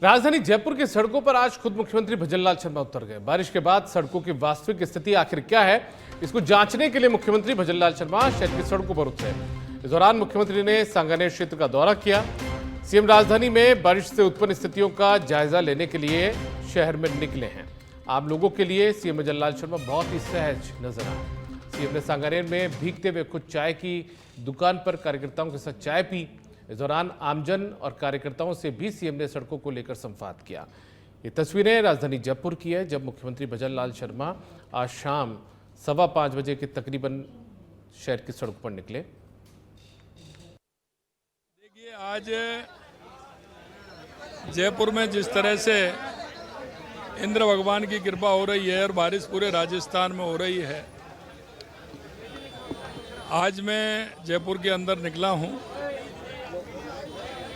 राजधानी जयपुर की सड़कों पर आज खुद मुख्यमंत्री भजनलाल शर्मा उतर गए। बारिश के बाद सड़कों की वास्तविक स्थिति आखिर क्या है, इसको जांचने के लिए मुख्यमंत्री भजनलाल शर्मा शहर की सड़कों पर उतरे। इस दौरान मुख्यमंत्री ने सांगानेर क्षेत्र का दौरा किया। सीएम राजधानी में बारिश से उत्पन्न स्थितियों का जायजा लेने के लिए शहर में निकले हैं। आम लोगों के लिए सीएम भजनलाल शर्मा बहुत ही सहज नजर आए। सीएम ने सांगानेर में भीगते हुए खुद चाय की दुकान पर कार्यकर्ताओं के साथ चाय पी। इस दौरान आमजन और कार्यकर्ताओं से भी सीएम ने सड़कों को लेकर संवाद किया। ये तस्वीरें राजधानी जयपुर की है, जब मुख्यमंत्री भजनलाल शर्मा आज शाम 5:15 बजे के तकरीबन शहर की सड़क पर निकले। देखिए, आज जयपुर में जिस तरह से इंद्र भगवान की कृपा हो रही है और बारिश पूरे राजस्थान में हो रही है, आज मैं जयपुर के अंदर निकला हूं।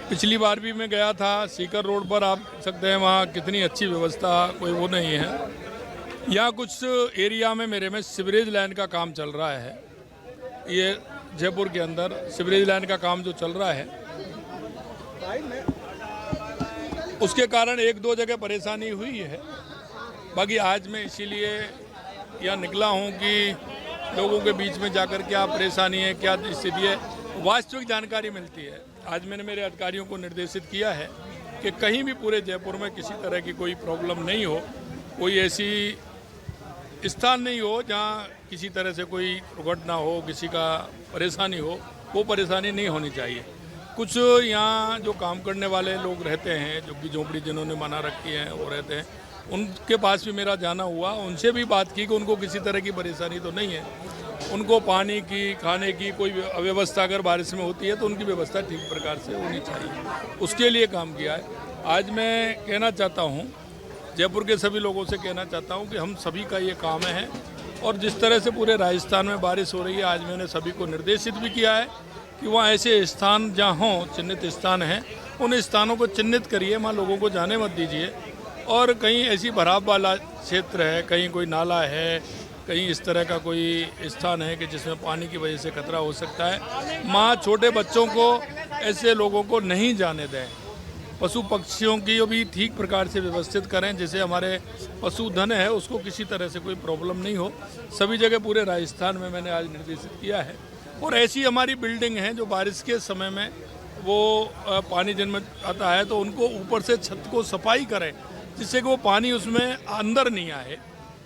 पिछली बार भी मैं गया था सीकर रोड पर, आप देख सकते हैं वहाँ कितनी अच्छी व्यवस्था, कोई वो नहीं है। यहाँ कुछ एरिया में मेरे में सीवरेज लाइन का काम चल रहा है। ये जयपुर के अंदर सीवरेज लाइन का काम जो चल रहा है, उसके कारण 1-2 जगह परेशानी हुई है। बाकी आज मैं इसीलिए यहाँ निकला हूँ कि लोगों के बीच में जाकर क्या परेशानी है, क्या स्थिति है, वास्तविक जानकारी मिलती है। आज मैंने मेरे अधिकारियों को निर्देशित किया है कि कहीं भी पूरे जयपुर में किसी तरह की कोई प्रॉब्लम नहीं हो, कोई ऐसी स्थान नहीं हो जहां किसी तरह से कोई दुर्घटना हो, किसी का परेशानी हो, वो परेशानी नहीं होनी चाहिए। कुछ यहाँ जो काम करने वाले लोग रहते हैं, जो कि झोंपड़ी जिन्होंने बना रखी है वो रहते हैं, उनके पास भी मेरा जाना हुआ, उनसे भी बात की कि उनको किसी तरह की परेशानी तो नहीं है। उनको पानी की, खाने की कोई अव्यवस्था अगर बारिश में होती है तो उनकी व्यवस्था ठीक प्रकार से होनी चाहिए, उसके लिए काम किया है। आज मैं कहना चाहता हूँ, जयपुर के सभी लोगों से कहना चाहता हूँ कि हम सभी का ये काम है। और जिस तरह से पूरे राजस्थान में बारिश हो रही है, आज मैंने सभी को निर्देशित भी किया है कि वहाँ ऐसे स्थान जहाँ हों, चिन्हित स्थान हैं, उन स्थानों को चिन्हित करिए, वहाँ लोगों को जाने मत दीजिए। और कहीं ऐसी भराव वाला क्षेत्र है, कहीं कोई नाला है, कहीं इस तरह का कोई स्थान है कि जिसमें पानी की वजह से खतरा हो सकता है, माँ छोटे बच्चों को, ऐसे लोगों को नहीं जाने दें। पशु पक्षियों की भी ठीक प्रकार से व्यवस्थित करें, जैसे हमारे पशुधन है उसको किसी तरह से कोई प्रॉब्लम नहीं हो। सभी जगह पूरे राजस्थान में मैंने आज निर्देशित किया है। और ऐसी हमारी बिल्डिंग हैं जो बारिश के समय में वो पानी जिनमें आता है तो उनको ऊपर से छत को सफाई करें, जिससे कि वो पानी उसमें अंदर नहीं आए,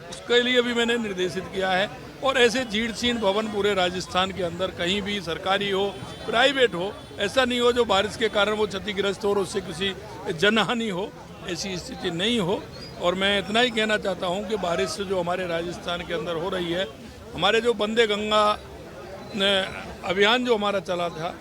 उसके लिए भी मैंने निर्देशित किया है। और ऐसे जीर्ण भवन पूरे राजस्थान के अंदर कहीं भी सरकारी हो, प्राइवेट हो, ऐसा नहीं हो जो बारिश के कारण वो क्षतिग्रस्त हो और उससे किसी जनहानि हो, ऐसी स्थिति नहीं हो। और मैं इतना ही कहना चाहता हूँ कि बारिश से जो हमारे राजस्थान के अंदर हो रही है, हमारे जो वंदे गंगा अभियान जो हमारा चला था,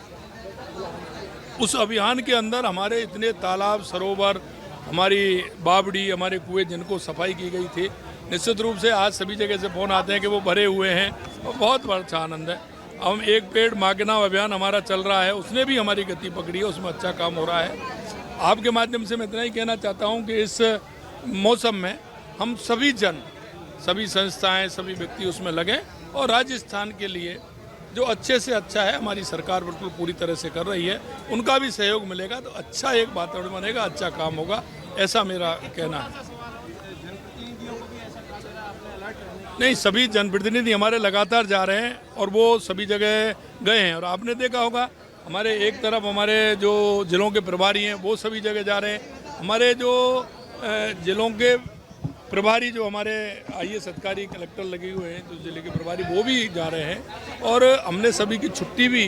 उस अभियान के अंदर हमारे इतने तालाब, सरोवर, हमारी बावड़ी, हमारे कुएं जिनको सफाई की गई थी, निश्चित रूप से आज सभी जगह से फ़ोन आते हैं कि वो भरे हुए हैं और बहुत अच्छा आनंद है। हम एक पेड़ माँ के नाम अभियान हमारा चल रहा है, उसने भी हमारी गति पकड़ी है, उसमें अच्छा काम हो रहा है। आपके माध्यम से मैं इतना ही कहना चाहता हूँ कि इस मौसम में हम सभी जन, सभी संस्थाएँ, सभी व्यक्ति उसमें लगें और राजस्थान के लिए जो अच्छे से अच्छा है, हमारी सरकार बिल्कुल पूरी तरह से कर रही है, उनका भी सहयोग मिलेगा तो अच्छा एक वातावरण बनेगा, अच्छा काम होगा, ऐसा मेरा कहना है। नहीं, सभी जनप्रतिनिधि हमारे लगातार जा रहे हैं और वो सभी जगह गए हैं। और आपने देखा होगा, हमारे एक तरफ हमारे जो जिलों के प्रभारी हैं वो सभी जगह जा रहे हैं, हमारे जो जिलों के प्रभारी, जो हमारे IAS अधिकारी, कलेक्टर लगे हुए हैं, जो जिले के प्रभारी, वो भी जा रहे हैं। और हमने सभी की छुट्टी भी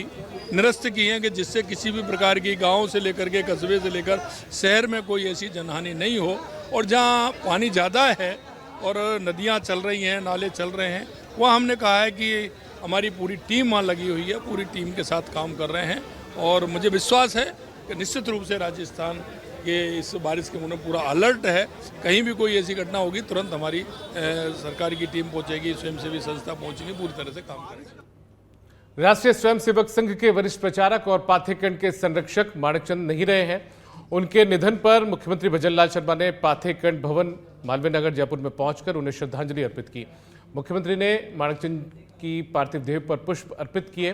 निरस्त की है कि जिससे किसी भी प्रकार की गाँव से लेकर के कस्बे से लेकर शहर में कोई ऐसी जनहानि नहीं हो। और जहाँ पानी ज़्यादा है और नदियाँ चल रही हैं, नाले चल रहे हैं, वहाँ हमने कहा है कि हमारी पूरी टीम वहाँ लगी हुई है, पूरी टीम के साथ काम कर रहे हैं। और मुझे विश्वास है कि निश्चित रूप से राजस्थान के इस बारिश के मुँह पूरा अलर्ट है। कहीं भी कोई ऐसी घटना होगी तुरंत हमारी सरकार की टीम पहुँचेगी, स्वयंसेवी संस्था पहुँचेगी, पूरी तरह से काम करेगी। राष्ट्रीय स्वयंसेवक संघ के वरिष्ठ प्रचारक और पाथेकंड के संरक्षक माणिकचंद नहीं रहे हैं। उनके निधन पर मुख्यमंत्री भजनलाल शर्मा ने पाथेकंड भवन, मालवीय नगर, जयपुर में पहुंचकर उन्हें श्रद्धांजलि अर्पित की। मुख्यमंत्री ने माणिकचंद की पार्थिव देह पर पुष्प अर्पित किए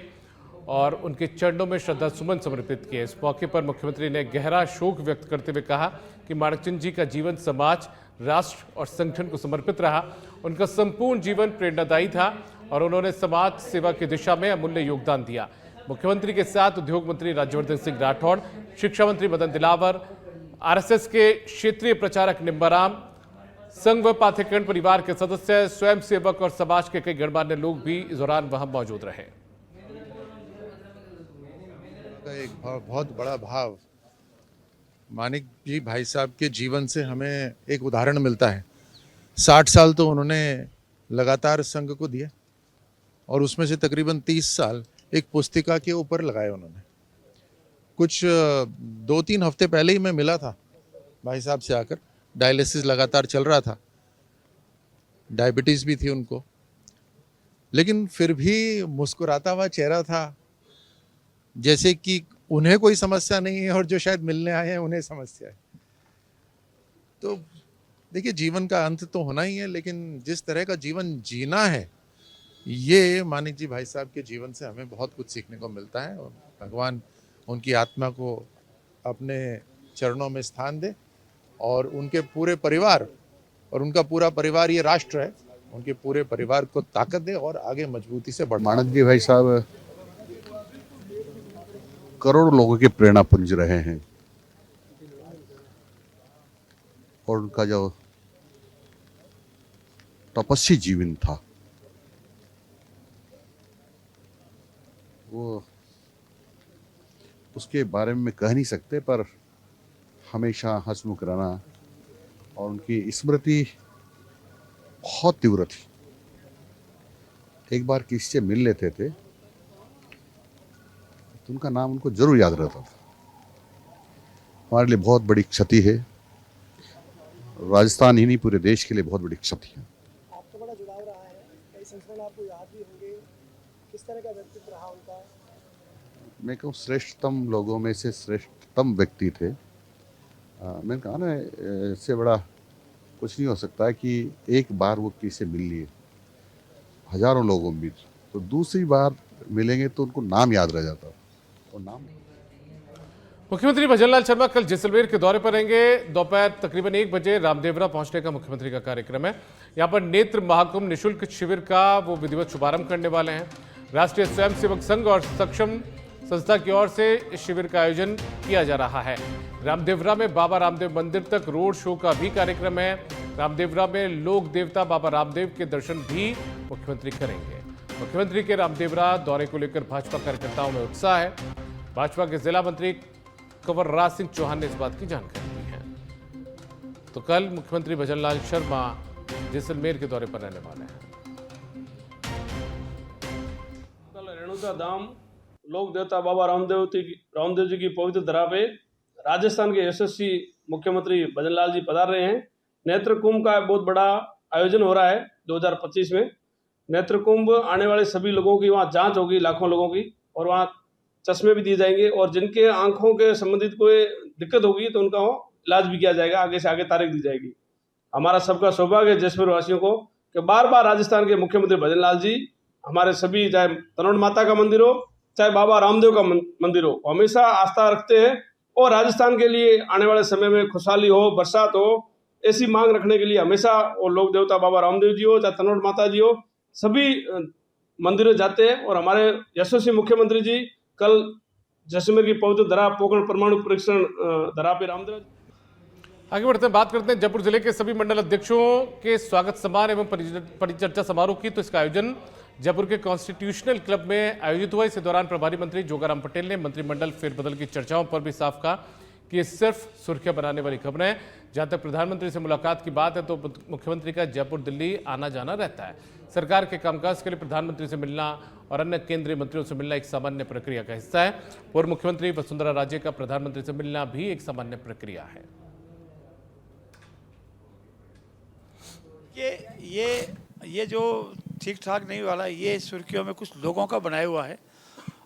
और उनके चरणों में श्रद्धा सुमन समर्पित किए। इस मौके पर मुख्यमंत्री ने गहरा शोक व्यक्त करते हुए कहा कि माणिकचंद जी का जीवन समाज, राष्ट्र और संगठन को समर्पित रहा। उनका संपूर्ण जीवन प्रेरणादायी था और उन्होंने समाज सेवा की दिशा में अमूल्य योगदान दिया। मुख्यमंत्री के साथ उद्योग मंत्री राज्यवर्धन सिंह राठौड़, शिक्षा मंत्री मदन दिलावर, आरएसएस के क्षेत्रीय प्रचारक निम्बाराम, संघ व पाथेकरण परिवार के सदस्य, स्वयंसेवक और समाज के कई गणमान्य लोग भी इस दौरान वहां मौजूद रहे। एक बहुत बड़ा भाव मानिक जी भाई साहब के जीवन से हमें एक उदाहरण मिलता है। 60 साल तो उन्होंने लगातार संघ को दिया और उसमें से तकरीबन 30 साल एक पुस्तिका के ऊपर लगाए उन्होंने। कुछ 2-3 हफ्ते पहले ही मैं मिला था भाई साहब से आकर। डायलिसिस लगातार चल रहा था, डायबिटीज भी थी उनको, लेकिन फिर भी मुस्कुराता हुआ चेहरा था, जैसे कि उन्हें कोई समस्या नहीं है और जो शायद मिलने आए हैं उन्हें समस्या है। तो देखिए, जीवन का अंत तो होना ही है, लेकिन जिस तरह का जीवन जीना है, ये मानिक जी भाई साहब के जीवन से हमें बहुत कुछ सीखने को मिलता है। और भगवान उनकी आत्मा को अपने चरणों में स्थान दे और उनके पूरे परिवार, और उनका पूरा परिवार ये राष्ट्र है, उनके पूरे परिवार को ताकत दे और आगे मजबूती से बढ़े। माणिक जी भाई साहब करोड़ों लोगों के प्रेरणा पुंज रहे हैं और उनका जो तपस्वी जीवन था वो उसके बारे में कह नहीं सकते, पर हमेशा हंसमुख रहना और उनकी स्मृति बहुत तीव्र थी। एक बार किसी से मिल लेते थे तो उनका नाम उनको जरूर याद रहता था। हमारे लिए बहुत बड़ी क्षति है, राजस्थान ही नहीं पूरे देश के लिए बहुत बड़ी क्षति है। आपका बड़ा जुड़ाव रहा है, कई संस्मरण आपको याद भी होंगे। किस तरह का व्यक्तित्व रहा उनका? मैं कहूँ श्रेष्ठतम लोगों में से श्रेष्ठतम व्यक्ति थे। मैंने कहा ना, इससे बड़ा कुछ नहीं हो सकता कि एक बार वो किसी से मिल लिए, हजारों लोगों में, तो दूसरी बार मिलेंगे तो उनको नाम याद रह जाता। और नाम मुख्यमंत्री भजनलाल शर्मा कल जैसलमेर के दौरे पर रहेंगे। दोपहर तकरीबन 1 बजे रामदेवरा पहुंचने का मुख्यमंत्री का कार्यक्रम है। यहां पर नेत्र महाकुंभ निःशुल्क शिविर का वो विधिवत शुभारंभ करने वाले हैं। राष्ट्रीय स्वयंसेवक संघ और सक्षम संस्था की ओर से इस शिविर का आयोजन किया जा रहा है। रामदेवरा में बाबा रामदेव मंदिर तक रोड शो का भी कार्यक्रम है। रामदेवरा में लोक देवता बाबा रामदेव के दर्शन भी मुख्यमंत्री करेंगे। मुख्यमंत्री के रामदेवरा दौरे को लेकर भाजपा कार्यकर्ताओं में उत्साह है। भाजपा के जिला मंत्री कंवरराज सिंह चौहान ने इस बात की जानकारी दी है। तो कल मुख्यमंत्री भजनलाल शर्मा जैसलमेर के दौरे पर रहने वाले हैं। कल रेणुका धाम लोक देवता बाबा रामदेव जी की पवित्र धरा पे राजस्थान के यशस्वी मुख्यमंत्री भजनलाल जी पधार रहे हैं। नेत्र कुंभ का बहुत बड़ा आयोजन हो रहा है 2025 में। नेत्र कुंभ आने वाले सभी लोगों की वहाँ जांच होगी, लाखों लोगों की, और वहाँ चश्मे भी दिए जाएंगे और जिनके आंखों के संबंधित कोई दिक्कत होगी तो उनका इलाज भी किया जाएगा। आगे से आगे तारीख दी जाएगी। हमारा सबका सौभाग्य है जैसलमेर वासियों को कि बार बार राजस्थान के मुख्यमंत्री भजनलाल जी हमारे सभी, चाहे तनोट माता का मंदिर हो, चाहे बाबा रामदेव का मंदिर हो, हमेशा आस्था रखते हैं और राजस्थान के लिए आने वाले समय में खुशहाली हो, बरसात हो, ऐसी मांग रखने के लिए हमेशा वो लोक देवता बाबा रामदेव जी हो, चाहे तनोट माता जी हो, सभी मंदिरों जाते हैं। और हमारे यशस्वी मुख्यमंत्री जी कल जैसलमेर की पवित्र धरा पोखरण परमाणु परीक्षण धरा पे रामदेव। आगे बढ़ते हैं, बात करते हैं जयपुर जिले के सभी मंडल अध्यक्षों के स्वागत सम्मान एवं परिचर्चा समारोह की। तो इसका आयोजन जयपुर के कॉन्स्टिट्यूशनल क्लब में आयोजित हुआ। इस दौरान प्रभारी मंत्री जोगाराम पटेल ने मंत्रिमंडल फेरबदल की चर्चाओं पर भी साफ कहा कि ये सिर्फ सुर्खियां बनाने वाली खबरें हैं। जहां तक प्रधानमंत्री से मुलाकात की बात है तो मुख्यमंत्री का जयपुर दिल्ली आना जाना रहता है। सरकार के कामकाज के लिए प्रधानमंत्री से मिलना और अन्य केंद्रीय मंत्रियों से मिलना एक सामान्य प्रक्रिया का हिस्सा है। पूर्व मुख्यमंत्री वसुंधरा राजे का प्रधानमंत्री से मिलना भी एक सामान्य प्रक्रिया है। ये जो ठीक ठाक नहीं वाला, ये सुर्खियों में कुछ लोगों का बनाया हुआ है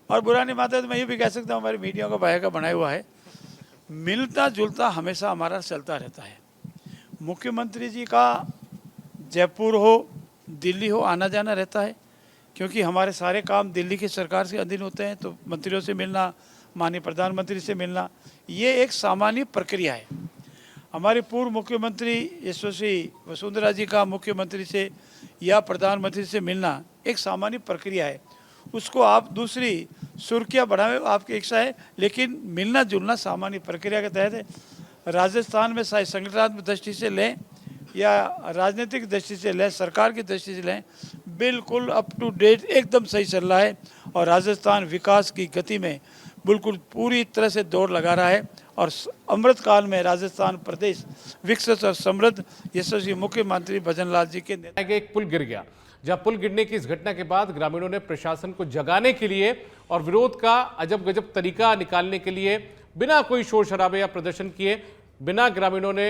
और बुरा नहीं मानता तो मैं ये भी कह सकता हूँ हमारी मीडिया का बाहर का बनाया हुआ है। मिलता जुलता हमेशा हमारा चलता रहता है। मुख्यमंत्री जी का जयपुर हो, दिल्ली हो, आना जाना रहता है। क्योंकि हमारे सारे काम दिल्ली की सरकार के अधीन होते हैं, तो मंत्रियों से मिलना, माननीय प्रधानमंत्री से मिलना, ये एक सामान्य प्रक्रिया है। हमारे पूर्व मुख्यमंत्री यशस्वी वसुंधरा जी का मुख्यमंत्री से या प्रधानमंत्री से मिलना एक सामान्य प्रक्रिया है। उसको आप दूसरी सुर्खियाँ बढ़ावे आपकी इच्छा है, लेकिन मिलना जुलना सामान्य प्रक्रिया के तहत है। राजस्थान में चाहे संगठनात्मक दृष्टि से लें या राजनीतिक दृष्टि से लें, सरकार की दृष्टि से लें, बिल्कुल अप टू डेट एकदम सही चल रहा है और राजस्थान विकास की गति में बिल्कुल पूरी तरह से दौड़ लगा रहा है। और अमृत काल में राजस्थान प्रदेश विकसित और समृद्ध यशस्वी मुख्यमंत्री भजनलाल जी के एक पुल गिर गया, जहां पुल गिरने की इस घटना के बाद ग्रामीणों ने प्रशासन को जगाने के लिए और विरोध का अजब गजब तरीका निकालने के लिए बिना कोई शोर शराबे या प्रदर्शन किए, बिना ग्रामीणों ने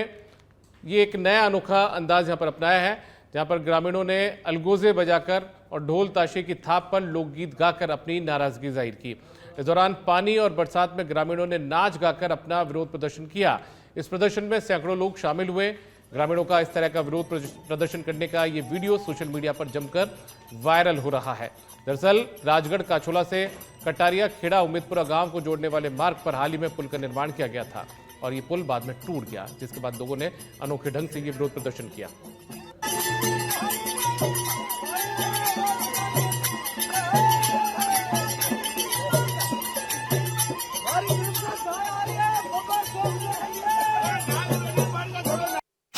ये एक नया अनोखा अंदाज यहां पर अपनाया है, जहां पर ग्रामीणों ने अलगोजे बजाकर और ढोल ताशे की थाप पर लोकगीत गाकर अपनी नाराजगी जाहिर की। इस दौरान पानी और बरसात में ग्रामीणों ने नाच गाकर अपना विरोध प्रदर्शन किया। इस प्रदर्शन में सैकड़ों लोग शामिल हुए। ग्रामीणों का इस तरह का विरोध प्रदर्शन करने का ये वीडियो सोशल मीडिया पर जमकर वायरल हो रहा है। दरअसल राजगढ़ काछोला से कटारिया खेड़ा उम्मीदपुरा गांव को जोड़ने वाले मार्ग पर हाल ही में पुल का निर्माण किया गया था और ये पुल बाद में टूट गया, जिसके बाद लोगों ने अनोखे ढंग से ये विरोध प्रदर्शन किया।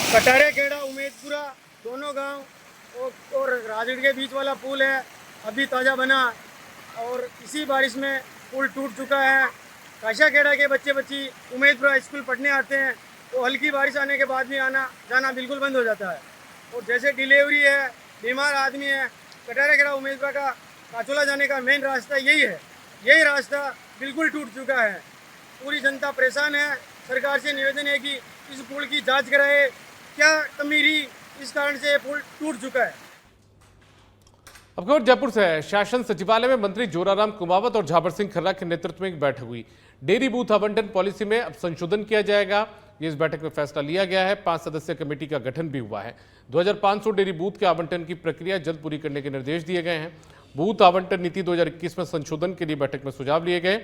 कटारे खेड़ा उम्मीदपुरा दोनों गांव और राजगढ़ के बीच वाला पुल है, अभी ताज़ा बना और इसी बारिश में पुल टूट चुका है। काशा खेड़ा के बच्चे बच्ची उम्मीदपुरा स्कूल पढ़ने आते हैं, तो हल्की बारिश आने के बाद भी आना जाना बिल्कुल बंद हो जाता है। और जैसे डिलीवरी है, बीमार आदमी है, कटारे खेड़ा उम्मीदपुरा का काछोला जाने का मेन रास्ता यही है। यही रास्ता बिल्कुल टूट चुका है। पूरी जनता परेशान है। सरकार से निवेदन है कि इस पुल की जांच कराए, क्या कमी रही, इस कारण से पुल टूट चुका है। अब खबर जयपुर से है। शासन सचिवालय में मंत्री जोराराम कुमावत और झाबर सिंह खर्रा के नेतृत्व में एक बैठक हुई। डेयरी बूथ आवंटन पॉलिसी में अब संशोधन किया जाएगा, ये इस बैठक में फैसला लिया गया है। 5 सदस्यीय कमेटी का गठन भी हुआ है। 2500 डेयरी बूथ के आवंटन की प्रक्रिया जल्द पूरी करने के निर्देश दिए गए हैं। बूथ आवंटन नीति 2021 में संशोधन के लिए बैठक में सुझाव लिए गए।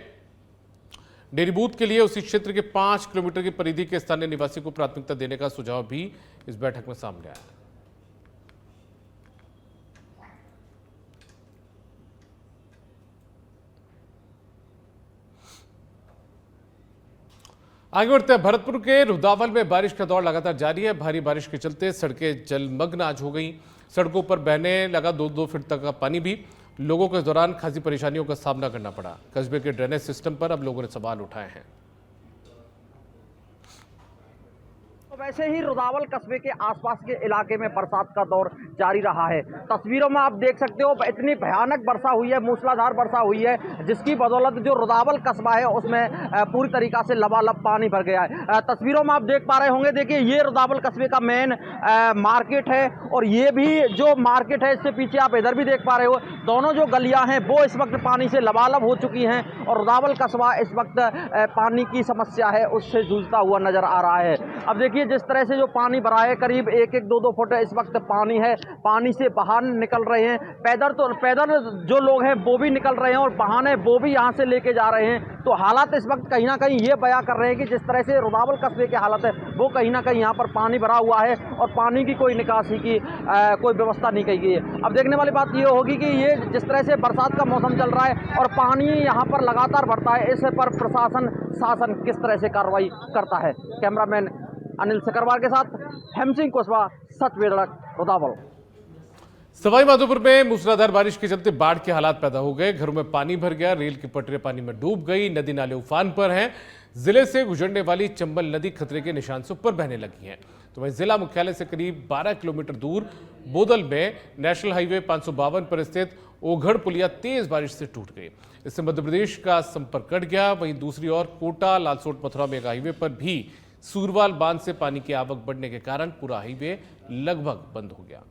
डेयरी बूथ के लिए उसी क्षेत्र के 5 किलोमीटर की परिधि के स्थानीय निवासी को प्राथमिकता देने का सुझाव भी इस बैठक में सामने आया। आगे बढ़ते हैं। भरतपुर के रुदावल में बारिश का दौर लगातार जारी है। भारी बारिश के चलते सड़कें जलमग्न आज हो गई। सड़कों पर बहने लगा 2-2 फीट तक का पानी भी। लोगों को इस दौरान खासी परेशानियों का सामना करना पड़ा। कस्बे के ड्रेनेज सिस्टम पर अब लोगों ने सवाल उठाए हैं। वैसे ही रुदावल कस्बे के आसपास के इलाके में बरसात का दौर जारी रहा है। तस्वीरों में आप देख सकते हो इतनी भयानक वर्षा हुई है, मूसलाधार वर्षा हुई है, जिसकी बदौलत जो रुदावल कस्बा है उसमें पूरी तरीका से लबालब पानी भर गया है। तस्वीरों में आप देख पा रहे होंगे, देखिए ये रुदावल कस्बे का मेन मार्केट है और ये भी जो मार्केट है इससे पीछे आप इधर भी देख पा रहे हो, दोनों जो गलियां हैं वो इस वक्त पानी से लबालब हो चुकी हैं और रुदावल कस्बा इस वक्त पानी की समस्या है उससे जूझता हुआ नजर आ रहा है। अब देखिए जिस तरह से जो पानी भरा है, करीब 1-2 फुट इस वक्त पानी है, पानी से बाहर निकल रहे हैं। पैदल जो लोग हैं वो भी निकल रहे हैं और वाहन वो भी यहाँ से लेके जा रहे हैं। तो हालात इस वक्त कहीं ना कहीं ये बयां कर रहे हैं कि जिस तरह से रुदावल कस्बे की हालत है वो कहीं ना कहीं यहाँ पर पानी भरा हुआ है और पानी की कोई निकासी की कोई व्यवस्था नहीं की गई है। अब देखने वाली बात ये होगी कि ये जिस तरह से बरसात का मौसम चल रहा है और पानी यहाँ पर लगातार बढ़ता है, इस पर प्रशासन शासन किस तरह से कार्रवाई करता है। कैमरामैन अनिल सकरवार के साथ हेम सिंह कुशवाहा, सच वेदड़क, रुदावल। सवाई माधोपुर में मूसलाधार बारिश के चलते बाढ़ के हालात पैदा हो गए। घरों में पानी भर गया, रेल की पटरियां पानी में डूब गई, नदी नाले उफान पर हैं। जिले से गुजरने वाली चंबल नदी खतरे के निशान से ऊपर बहने लगी है। तो वहीं जिला मुख्यालय से करीब 12 किलोमीटर दूर बोदल में नेशनल हाईवे 552 पर स्थित ओघड़ पुलिया तेज बारिश से टूट गई। इससे मध्य प्रदेश का संपर्क कट गया। वहीं दूसरी ओर कोटा लालसोट मथुरा मेगा हाईवे पर भी सूरवाल बांध से पानी की आवक बढ़ने के कारण पूरा हाईवे लगभग बंद हो गया।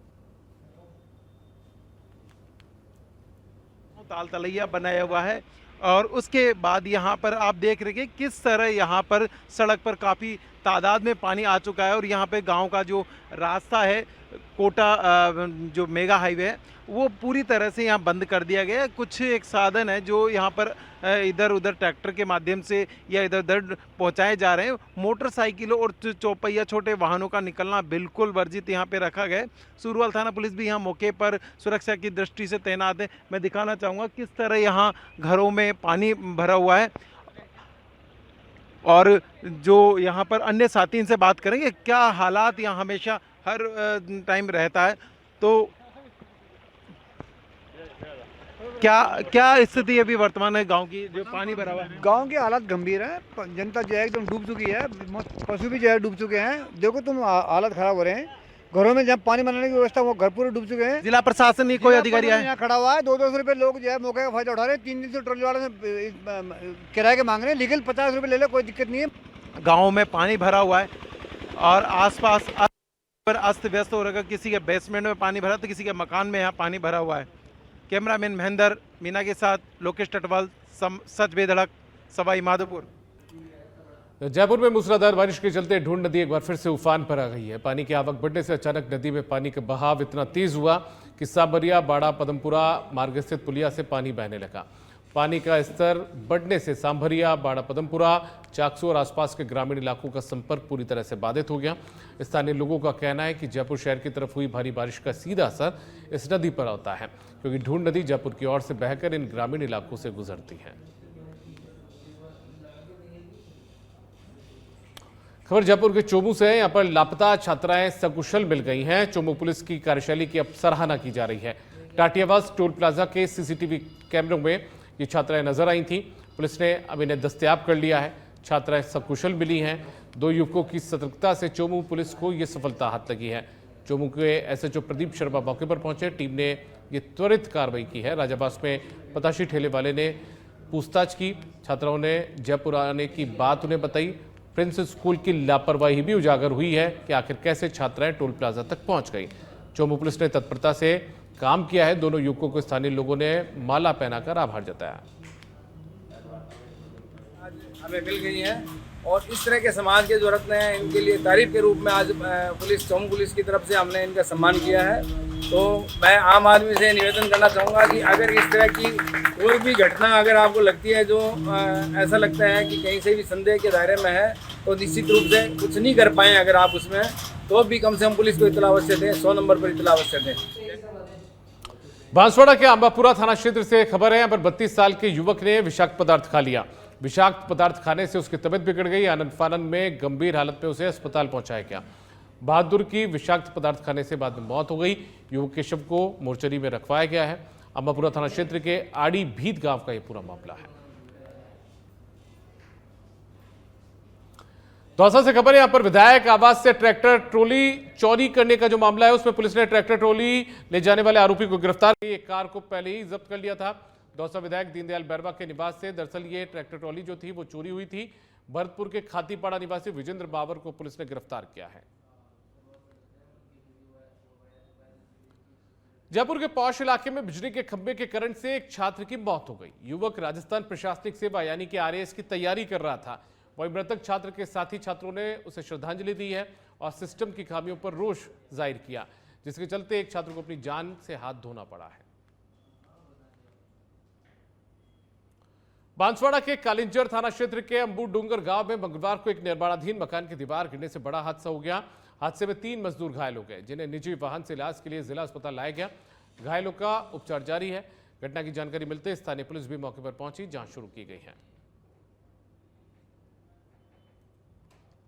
ताल तलैया बनाया हुआ है और उसके बाद यहाँ पर आप देख रहे हैं किस तरह यहाँ पर सड़क पर काफ़ी तादाद में पानी आ चुका है और यहाँ पे गांव का जो रास्ता है कोटा जो मेगा हाईवे है वो पूरी तरह से यहाँ बंद कर दिया गया है। कुछ एक साधन है जो यहाँ पर इधर उधर ट्रैक्टर के माध्यम से या इधर उधर पहुँचाए जा रहे हैं। मोटरसाइकिलों और चौपहिया छोटे वाहनों का निकलना बिल्कुल वर्जित यहाँ पे रखा गया है। सुरवाल थाना पुलिस भी यहाँ मौके पर सुरक्षा की दृष्टि से तैनात है। मैं दिखाना चाहूँगा किस तरह यहाँ घरों में पानी भरा हुआ है और जो यहाँ पर अन्य साथी इनसे बात करेंगे क्या हालात यहाँ हमेशा हर टाइम रहता है। तो क्या स्थिति अभी वर्तमान है गांव की जो पानी भरा हुआ है? गांव की हालत गंभीर है, जनता जो है एकदम डूब चुकी है, पशु भी जो है डूब चुके हैं। देखो तुम हालत खराब हो रहे हैं। घरों में जब पानी बनाने की व्यवस्था वो घर पूरे डूब चुके हैं। जिला प्रशासन नहीं कोई अधिकारी आया यहाँ खड़ा हुआ है। 200 रुपये लोग जो है मौके का फायदा उठा रहे हैं। 3 दिन से ट्रॉली वाले से किराए के मांग रहे हैं। लीगल 50 रुपये ले लो, कोई दिक्कत नहीं है। गाँव में पानी भरा हुआ है और आसपास अस्त व्यस्त हो रहा है। किसी के बेसमेंट में पानी भरा तो किसी के मकान में यहाँ पानी भरा हुआ है। कैमरामैन महेंद्र मीना के साथ लोकेश टटवाल, सच बेधड़क, सवाई माधोपुर। जयपुर में मूसलाधार बारिश के चलते ढूंढ नदी एक बार फिर से उफान पर आ गई है। पानी की आवक बढ़ने से अचानक नदी में पानी का बहाव इतना तेज हुआ कि सांभरिया बाड़ा पदमपुरा मार्ग स्थित पुलिया से पानी बहने लगा। पानी का स्तर बढ़ने से सांभरिया बाड़ा पदमपुरा, चाकसू और आसपास के ग्रामीण इलाकों का संपर्क पूरी तरह से बाधित हो गया। स्थानीय लोगों का कहना है कि जयपुर शहर की तरफ हुई भारी बारिश का सीधा असर इस नदी पर होता है, क्योंकि ढूंढ नदी जयपुर की ओर से बहकर इन ग्रामीण इलाकों से गुजरती है। खबर जयपुर के चोमू से है। यहाँ पर लापता छात्राएं सकुशल मिल गई हैं। चोमू पुलिस की कार्यशैली की अब सराहना की जा रही है। टाटियावास टोल प्लाजा के सीसीटीवी कैमरों में ये छात्राएं नजर आई थी। पुलिस ने अब इन्हें दस्तयाब कर लिया है। छात्राएं सकुशल मिली हैं। 2 युवकों की सतर्कता से चोमू पुलिस को ये सफलता हाथ लगी है। चोमू के एसएचओ प्रदीप शर्मा मौके पर पहुंचे। टीम ने ये त्वरित कार्रवाई की है। राजाबास में पताशी ठेले वाले ने पूछताछ की। छात्राओं ने जयपुर आने की बात उन्हें बताई। प्रिंस स्कूल की लापरवाही भी उजागर हुई है कि आखिर कैसे छात्राएं टोल प्लाजा तक पहुंच गई। चोमू पुलिस ने तत्परता से काम किया है। दोनों युवकों को स्थानीय लोगों ने माला पहनाकर आभार जताया। हमें मिल गई हैं और इस तरह के समाज के जरूरत ने इनके लिए तारीफ के रूप में आज चोमू पुलिस की तरफ से हमने इनका सम्मान किया है। तो मैं आम आदमी से निवेदन करना चाहूँगा कि अगर इस तरह की कोई भी घटना अगर आपको लगती है जो ऐसा लगता है कि कहीं से भी संदेह के दायरे में है, तो निश्चित रूप से कुछ नहीं कर पाएँ अगर आप उसमें, तो भी कम से कम पुलिस को इत्तला अवश्य दें। 100 नंबर पर इत्तला अवश्य दें। बांसवाड़ा के अंबापुरा थाना क्षेत्र से खबर है। यहाँ पर 32 साल के युवक ने विषाक्त पदार्थ खा लिया। विषाक्त पदार्थ खाने से उसकी तबीयत बिगड़ गई। आनंद फानंद में गंभीर हालत में उसे अस्पताल पहुंचाया गया। बहादुर की विषाक्त पदार्थ खाने से बाद में मौत हो गई। युवक के शव को मोर्चरी में रखवाया गया है। अंबापुरा थाना क्षेत्र के आड़ी भीत गांव का यह पूरा मामला है। दौसा से खबर है। यहां पर विधायक आवास से ट्रैक्टर ट्रॉली चोरी करने का जो मामला है, उसमें पुलिस ने ट्रैक्टर ट्रॉली ले जाने वाले आरोपी को गिरफ्तार किया। एक कार को पहले ही जब्त कर लिया था। दौसा विधायक दीनदयाल बैरवा के निवास से दरअसल ये ट्रैक्टर ट्रॉली जो थी वो चोरी हुई थी। भरतपुर के खातीपाड़ा निवासी विजेंद्र बाबर को पुलिस ने गिरफ्तार किया है। जयपुर के पौष इलाके में बिजली के खंभे के करंट से एक छात्र की मौत हो गई। युवक राजस्थान प्रशासनिक सेवा यानी कि आरएएस की तैयारी कर रहा था। वहीं मृतक छात्र के साथी छात्रों ने उसे श्रद्धांजलि दी है और सिस्टम की खामियों पर रोष जाहिर किया, जिसके चलते एक छात्र को अपनी जान से हाथ धोना पड़ा है। बांसवाड़ा के कालिंजर थाना क्षेत्र के अंबू डूंगर गांव में मंगलवार को एक निर्माणाधीन मकान की दीवार गिरने से बड़ा हादसा हो गया। हादसे में 3 मजदूर घायल हो गए, जिन्हें निजी वाहन से इलाज के लिए जिला अस्पताल लाया गया। घायलों का उपचार जारी है। घटना की जानकारी मिलते स्थानीय पुलिस भी मौके पर पहुंची, जांच शुरू की गई है।